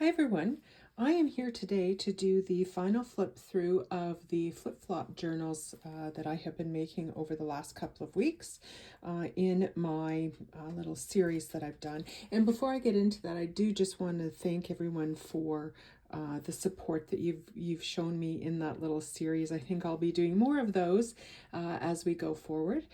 Hi everyone, I am here today to do the final flip through of the flip-flop journals that I have been making over the last couple of weeks in my little series that I've done. And before I get into that, I do just want to thank everyone for the support that you've shown me in that little series. I think I'll be doing more of those as we go forward.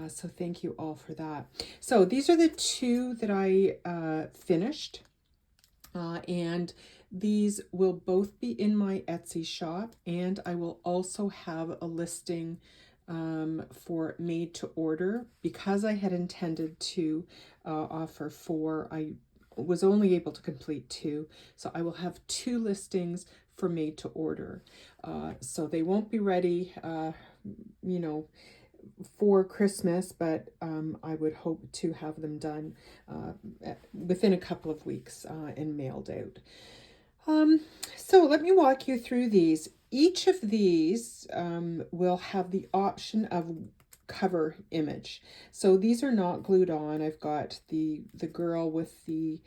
So thank you all for that. So these are the two that I finished. And these will both be in my Etsy shop, and I will also have a listing for made to order. Because I had intended to offer four, I was only able to complete two, so I will have two listings for made to order. So they won't be ready, for Christmas, but I would hope to have them done within a couple of weeks and mailed out. So let me walk you through these. Each of these will have the option of cover image. So these are not glued on. I've got the girl with the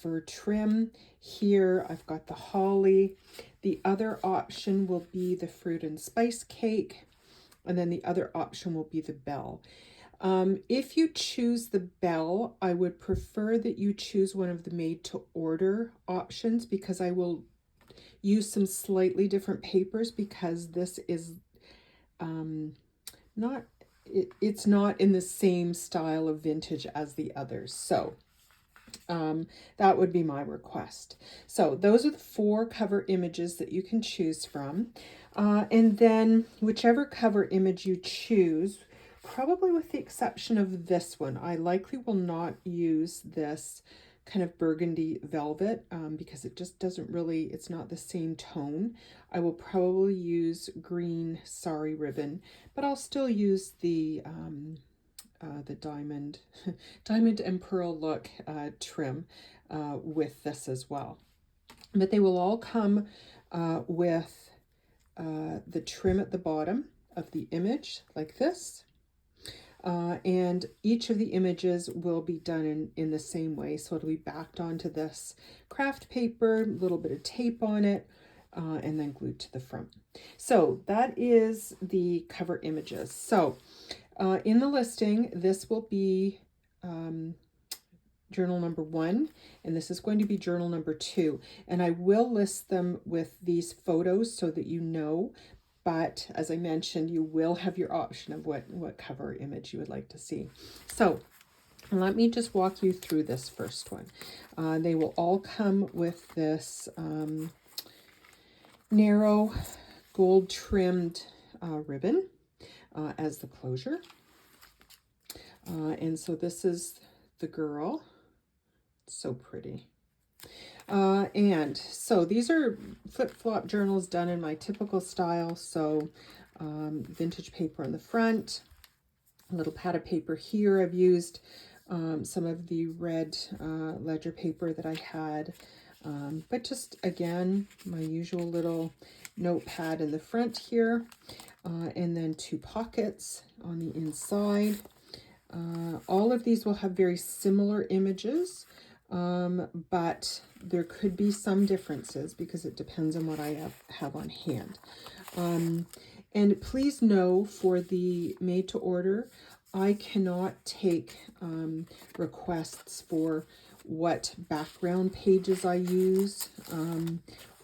fur trim here. I've got the holly. The other option will be the fruit and spice cake. And then the other option will be the bell. If you choose the bell, I would prefer that you choose one of the made to order options, because I will use some slightly different papers, because this is it's not in the same style of vintage as the others. So that would be my request. So those are the four cover images that you can choose from. And then whichever cover image you choose, probably with the exception of this one, I likely will not use this kind of burgundy velvet because it just doesn't really, it's not the same tone. I will probably use green sari ribbon, but I'll still use the diamond diamond and pearl look trim with this as well. But they will all come with the trim at the bottom of the image like this. And each of the images will be done in the same way. So it'll be backed onto this craft paper, a little bit of tape on it, and then glued to the front. So that is the cover images. So in the listing, this will be journal number 1, and this is going to be journal number 2. And I will list them with these photos so that you know. But as I mentioned, you will have your option of what cover image you would like to see. So let me just walk you through this first one. They will all come with this narrow gold trimmed ribbon as the closure. And so this is the girl. So pretty. And so these are flip-flop journals done in my typical style. So vintage paper on the front, a little pad of paper here. I've used some of the red ledger paper that I had, but just again, my usual little notepad in the front here, and then 2 pockets on the inside. All of these will have very similar images, but there could be some differences because it depends on what I have on hand. And please know, for the made to order, I cannot take requests for what background pages I use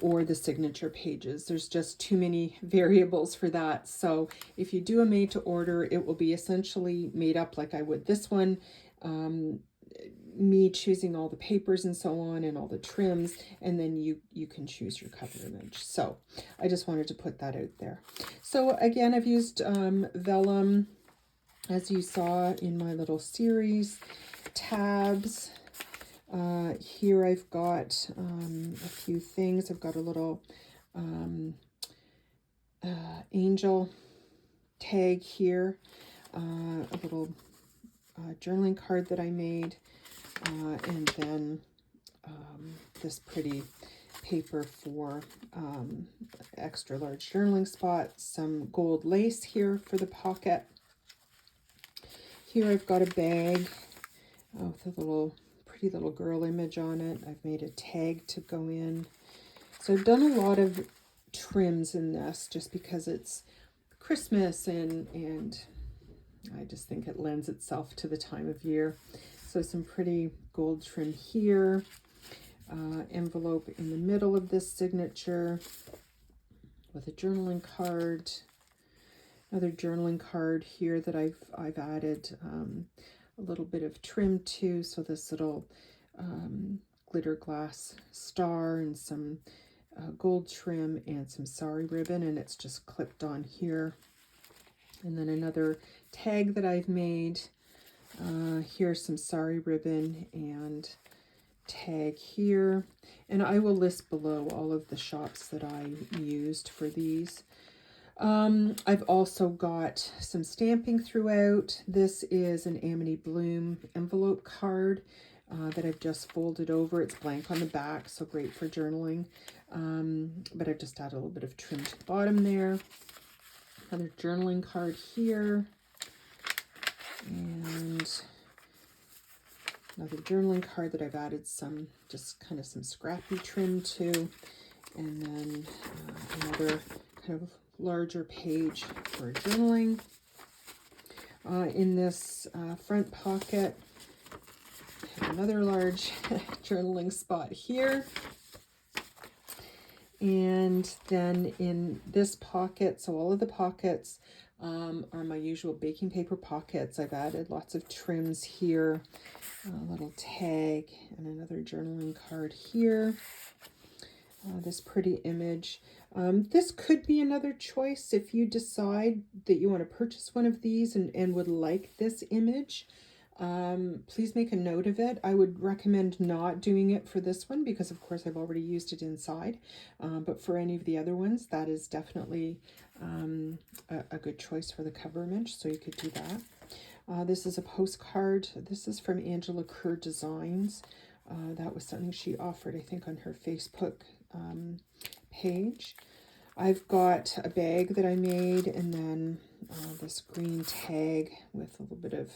or the signature pages. There's just too many variables for that. So if you do a made to order, it will be essentially made up like I would this one. Me choosing all the papers and so on and all the trims, and then you can choose your cover image. So I just wanted to put that out there. So again, I've used vellum, as you saw in my little series, tabs. Here I've got a few things. I've got a little angel tag here, a little journaling card that I made, and then this pretty paper for extra large journaling spots, some gold lace here for the pocket. Here I've got a bag with a little pretty little girl image on it. I've made a tag to go in. So I've done a lot of trims in this just because it's Christmas and I just think it lends itself to the time of year. So some pretty gold trim here. Envelope in the middle of this signature with a journaling card. Another journaling card here that I've added a little bit of trim to. So this little glitter glass star and some gold trim and some sari ribbon, and it's just clipped on here. And then another tag that I've made. Here's some sari ribbon and tag here. And I will list below all of the shops that I used for these. I've also got some stamping throughout. This is an Amity Bloom envelope card that I've just folded over. It's blank on the back, so great for journaling. But I've just added a little bit of trim to the bottom there. Another journaling card here. And another journaling card that I've added some, just kind of some scrappy trim to. And then another kind of larger page for journaling. In this front pocket, I have another large journaling spot here. And then in this pocket, so all of the pockets are my usual baking paper pockets. I've added lots of trims here, a little tag, and another journaling card here. This pretty image. This could be another choice if you decide that you want to purchase one of these and would like this image. Please make a note of it. I would recommend not doing it for this one because of course I've already used it inside, but for any of the other ones that is definitely a good choice for the cover image, so you could do that. This is a postcard. This is from Poole Designs. That was something she offered, I think, on her Facebook page. I've got a bag that I made, and then this green tag with a little bit of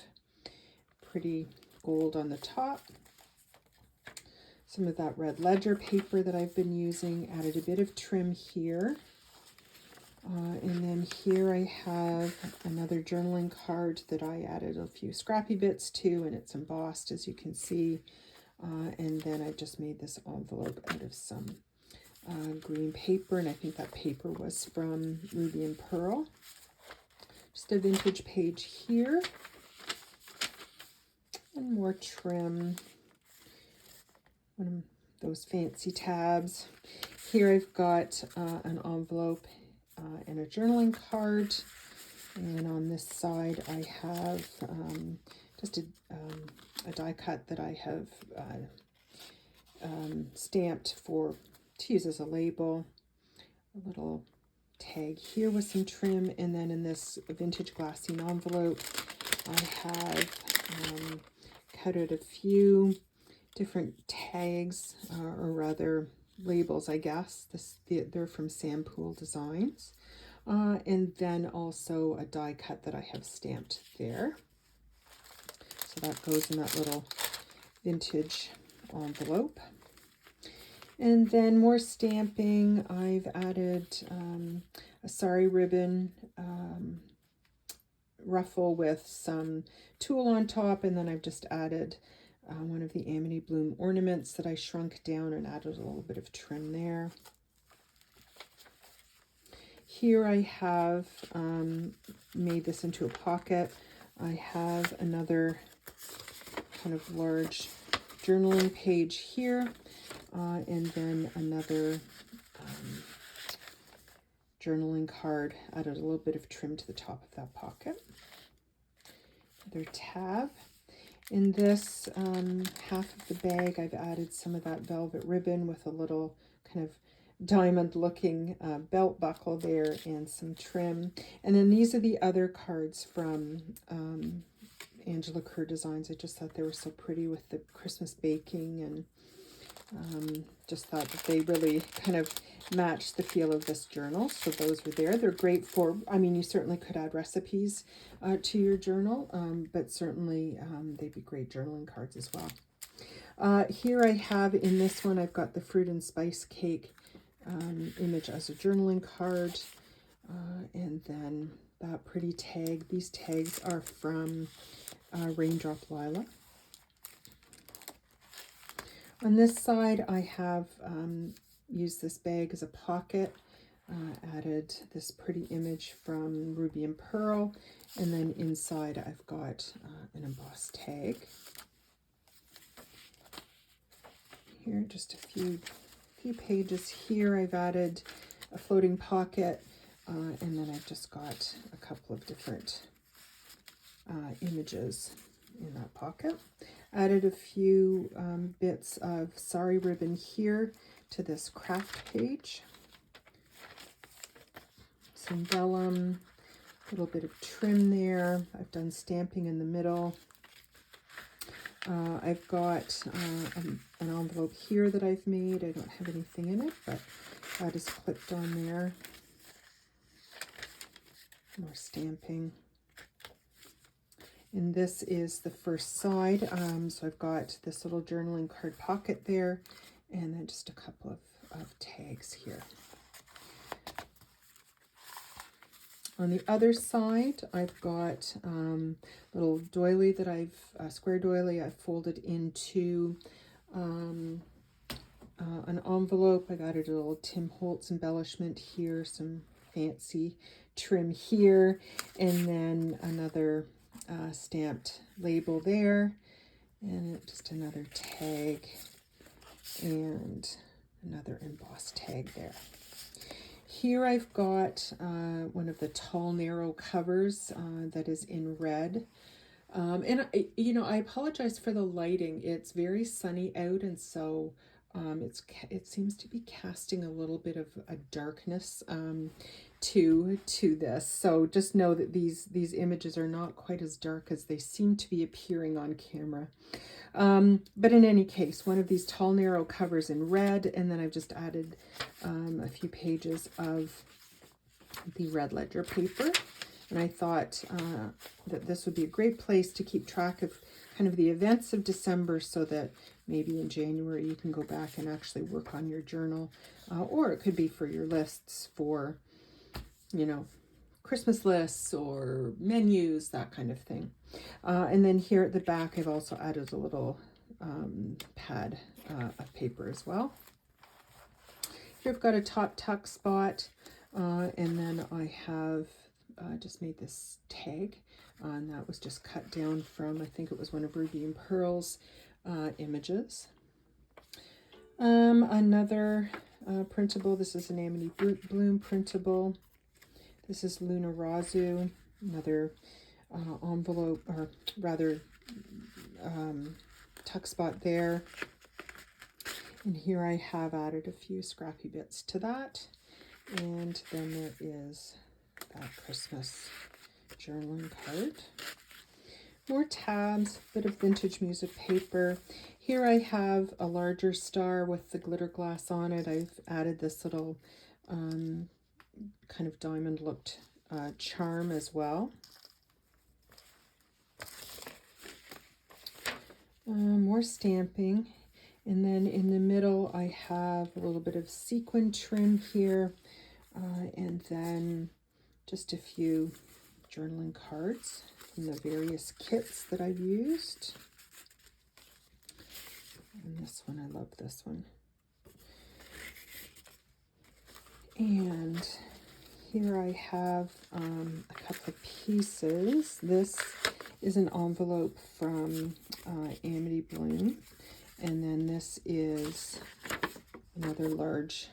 pretty gold on the top. Some of that red ledger paper that I've been using, added a bit of trim here. And then here I have another journaling card that I added a few scrappy bits to, and it's embossed, as you can see. And then I've just made this envelope out of some green paper, and I think that paper was from Ruby and Pearl. Just a vintage page here. And more trim. One of those fancy tabs. Here I've got an envelope and a journaling card. And on this side I have just a die cut that I have stamped to use as a label. A little tag here with some trim. And then in this vintage glassine envelope I have cut out a few different tags, or rather labels, I guess. They're from Poole Designs. And then also a die cut that I have stamped there. So that goes in that little vintage envelope. And then more stamping. I've added a sari ribbon ruffle with some tulle on top, and then I've just added one of the Amity Bloom ornaments that I shrunk down and added a little bit of trim there. Here I have made this into a pocket. I have another kind of large journaling page here, and then another journaling card. Added a little bit of trim to the top of that pocket. Another tab. In this half of the bag, I've added some of that velvet ribbon with a little kind of diamond looking belt buckle there and some trim. And then these are the other cards from Kerr Designs. I just thought they were so pretty with the Christmas baking, and just thought that they really kind of matched the feel of this journal. So those were there. They're great for, I mean, you certainly could add recipes to your journal, but certainly they'd be great journaling cards as well. Here I have, in this one, I've got the fruit and spice cake image as a journaling card. And then that pretty tag. These tags are from Raindrop Lila. On this side, I have used this bag as a pocket, added this pretty image from Ruby and Pearl, and then inside I've got an embossed tag. Here, just a few pages here. I've added a floating pocket, and then I've just got a couple of different images in that pocket. Added a few bits of sari ribbon here to this craft page. Some vellum, a little bit of trim there. I've done stamping in the middle. I've got an envelope here that I've made. I don't have anything in it, but that is clipped on there. More stamping. And this is the first side. So I've got this little journaling card pocket there, and then just a couple of tags here. On the other side, I've got little doily that square doily I've folded into an envelope. I've added a little Tim Holtz embellishment here, some fancy trim here, and then another stamped label there, and just another tag and another embossed tag there. Here I've got one of the tall narrow covers that is in red, and I apologize for the lighting. It's very sunny out, and so it seems to be casting a little bit of a darkness to this. So just know that these images are not quite as dark as they seem to be appearing on camera. But in any case, one of these tall narrow covers in red, and then I've just added a few pages of the red ledger paper. And I thought that this would be a great place to keep track of kind of the events of December, so that maybe in January you can go back and actually work on your journal, or it could be for your lists for, Christmas lists or menus, that kind of thing. And then here at the back, I've also added a little pad of paper as well. Here I've got a top tuck spot, and then I have just made this tag, and that was just cut down from, I think it was one of Ruby and Pearl's images. Another printable, this is an Amity Bloom printable. This is Luna Rozu, another envelope, or rather tuck spot there. And here I have added a few scrappy bits to that. And then there is that Christmas journaling card. More tabs, bit of vintage music paper. Here I have a larger star with the glitter glass on it. I've added this little kind of diamond looked charm as well. More stamping, and then in the middle I have a little bit of sequin trim here, and then just a few journaling cards from the various kits that I've used. And this one, I love this one. And here I have a couple of pieces. This is an envelope from Amity Bloom, and then this is another large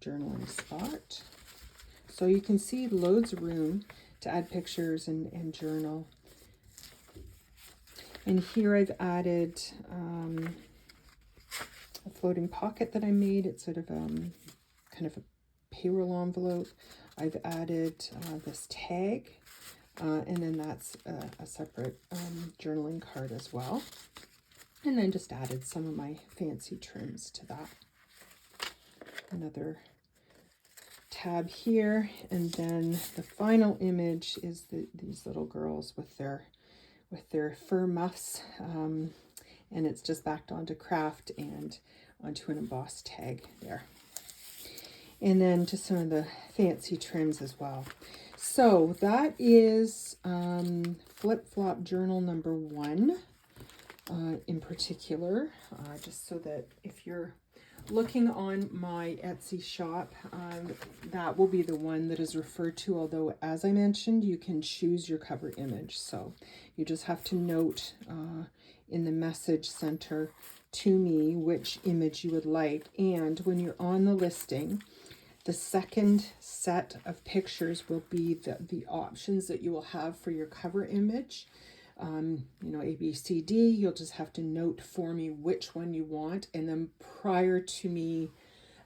journaling spot. So you can see loads of room to add pictures and journal. And here I've added a floating pocket that I made. It's sort of kind of a payroll envelope. I've added this tag, and then that's a separate journaling card as well. And then just added some of my fancy trims to that. Another tab here, and then the final image is these little girls with their fur muffs, and it's just backed onto craft and onto an embossed tag there. And then just some of the fancy trims as well. So that is Flip Flop Journal number 1 in particular, just so that if you're looking on my Etsy shop, that will be the one that is referred to, although as I mentioned, you can choose your cover image. So you just have to note in the message center to me which image you would like. And when you're on the listing, the second set of pictures will be the options that you will have for your cover image. You know, A, B, C, D, you'll just have to note for me which one you want. And then prior to me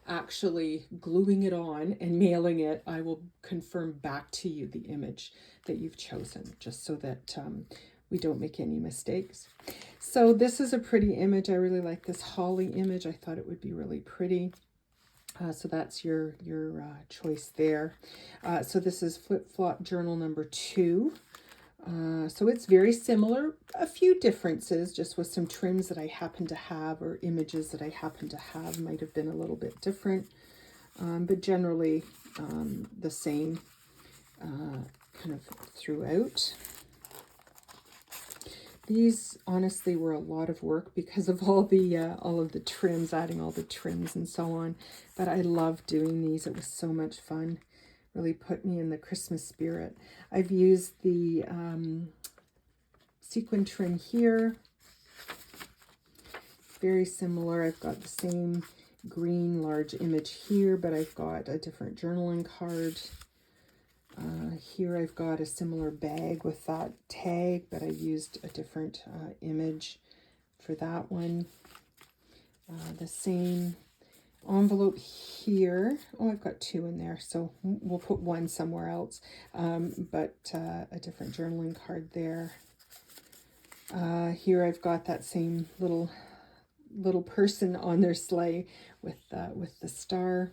actually gluing it on and mailing it, I will confirm back to you the image that you've chosen, just so that we don't make any mistakes. So this is a pretty image. I really like this holly image. I thought it would be really pretty. So that's your choice there. So this is Flip Flop Journal number 2. So it's very similar, a few differences just with some trims that I happen to have, or images that I happen to have might have been a little bit different, but generally the same kind of throughout. These honestly were a lot of work because of all of the trims, adding all the trims and so on. But I love doing these. It was so much fun. Really put me in the Christmas spirit. I've used the sequin trim here. Very similar. I've got the same green large image here, but I've got a different journaling card. Here I've got a similar bag with that tag, but I used a different image for that one. The same envelope here. Oh, I've got 2 in there, so we'll put one somewhere else, but a different journaling card there. Here I've got that same little person on their sleigh with the star.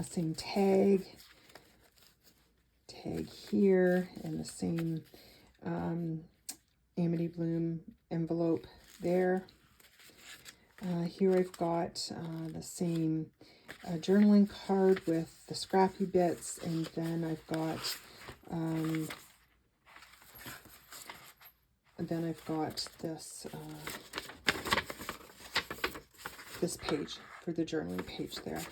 Same tag here, and the same Amity Bloom envelope there. Here I've got the same journaling card with the scrappy bits, and then I've got this page for the journaling page there.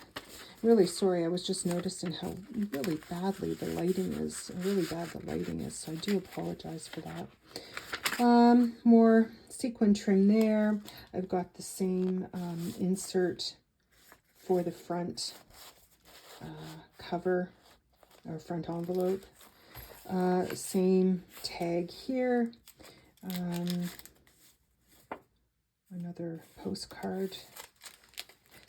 Really sorry, I was just noticing how really badly the lighting is, so I do apologize for that. More sequin trim there. I've got the same insert for the front cover, or front envelope. Same tag here. Another postcard.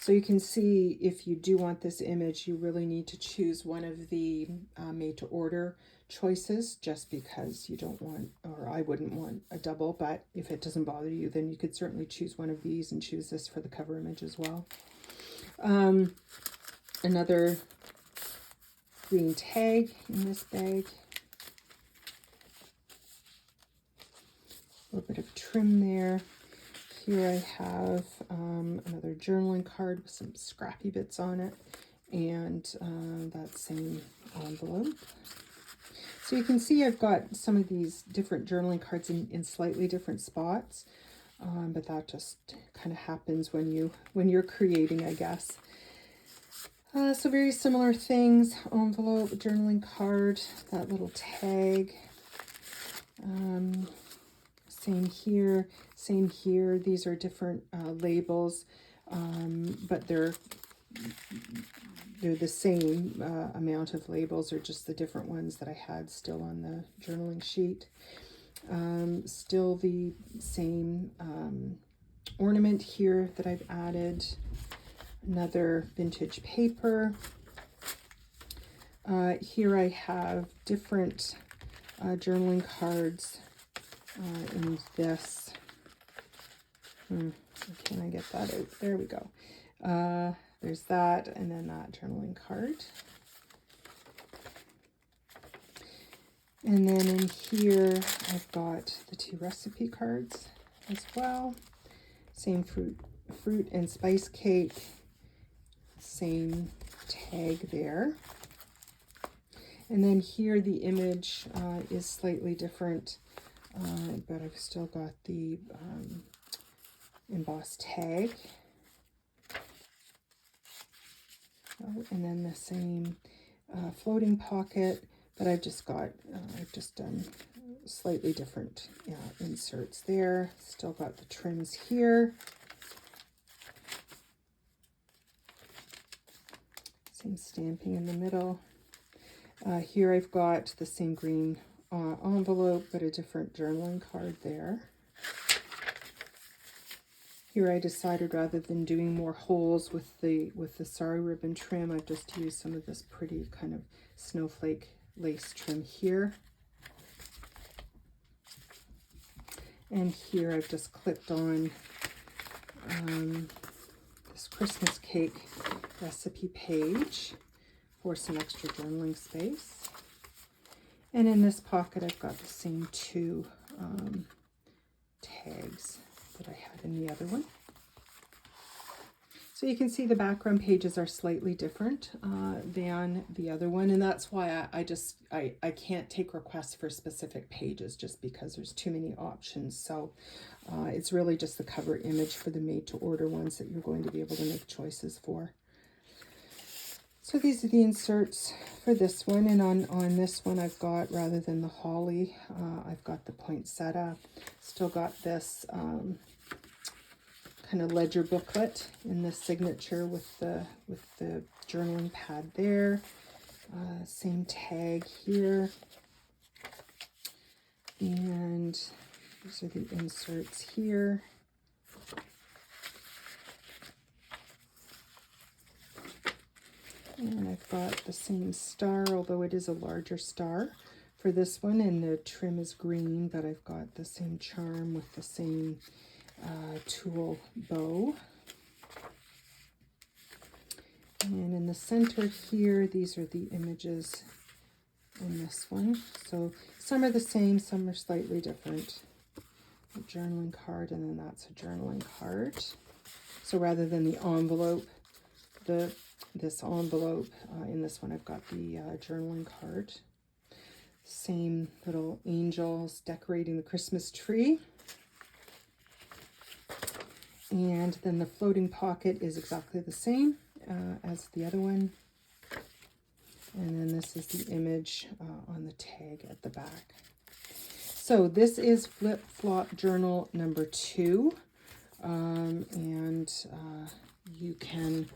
So you can see, if you do want this image, you really need to choose one of the made to order choices, just because you don't want, or I wouldn't want a double, but if it doesn't bother you, then you could certainly choose one of these and choose this for the cover image as well. Another green tag in this bag. A little bit of trim there. Here I have another journaling card with some scrappy bits on it, and that same envelope. So you can see I've got some of these different journaling cards in slightly different spots, but that just kind of happens when you're creating, I guess. So very similar things: envelope, journaling card, that little tag. Same here. These are different labels, but they're the same amount of labels, or just the different ones that I had still on the journaling sheet. Still the same ornament here that I've added. Another vintage paper. Here I have different journaling cards in this. Can I get that out? There we go. There's that, and then that journaling card. And then in here, I've got the 2 recipe cards as well. Same fruit and spice cake. Same tag there. And then here the image is slightly different, but I've still got the embossed tag. Oh, and then the same floating pocket, but I've just done slightly different inserts there. Still got the trims here. Same stamping in the middle. Here I've got the same green envelope, but a different journaling card there. Here I decided rather than doing more holes with the sari ribbon trim, I've just used some of this pretty kind of snowflake lace trim here. And here I've just clipped on this Christmas cake recipe page for some extra journaling space. And in this pocket I've got the same 2 tags that I had in the other one. So you can see the background pages are slightly different than the other one, and that's why I can't take requests for specific pages just because there's too many options. So it's really just the cover image for the made to order ones that you're going to be able to make choices for. So these are the inserts for this one, and on this one I've got, rather than the holly, I've got the poinsettia. Still got this kind of ledger booklet in the signature with the journaling pad there. Same tag here, and these are the inserts here. And I've got the same star, although it is a larger star for this one, and the trim is green, but I've got the same charm with the same tulle bow. And in the center here, these are the images in this one. So some are the same, some are slightly different. A journaling card, and then that's a journaling card. So rather than the envelope, this envelope, in this one I've got the journaling card. Same little angels decorating the Christmas tree. And then the floating pocket is exactly the same as the other one. And then this is the image on the tag at the back. So this is Flip Flop Journal number 2. And you can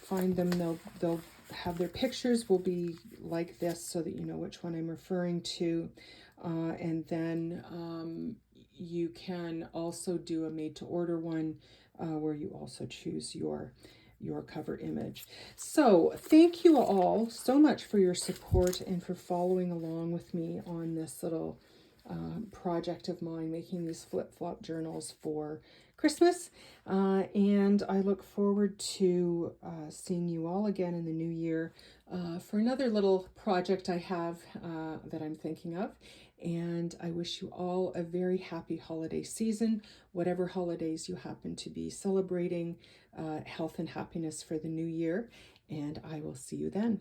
find them. They'll have their pictures will be like this so that you know which one I'm referring to. And then you can also do a made to order one where you also choose your cover image. So thank you all so much for your support and for following along with me on this little project of mine, making these flip-flop journals for Christmas. And I look forward to seeing you all again in the new year for another little project I have that I'm thinking of. And I wish you all a very happy holiday season, whatever holidays you happen to be celebrating, health and happiness for the new year. And I will see you then.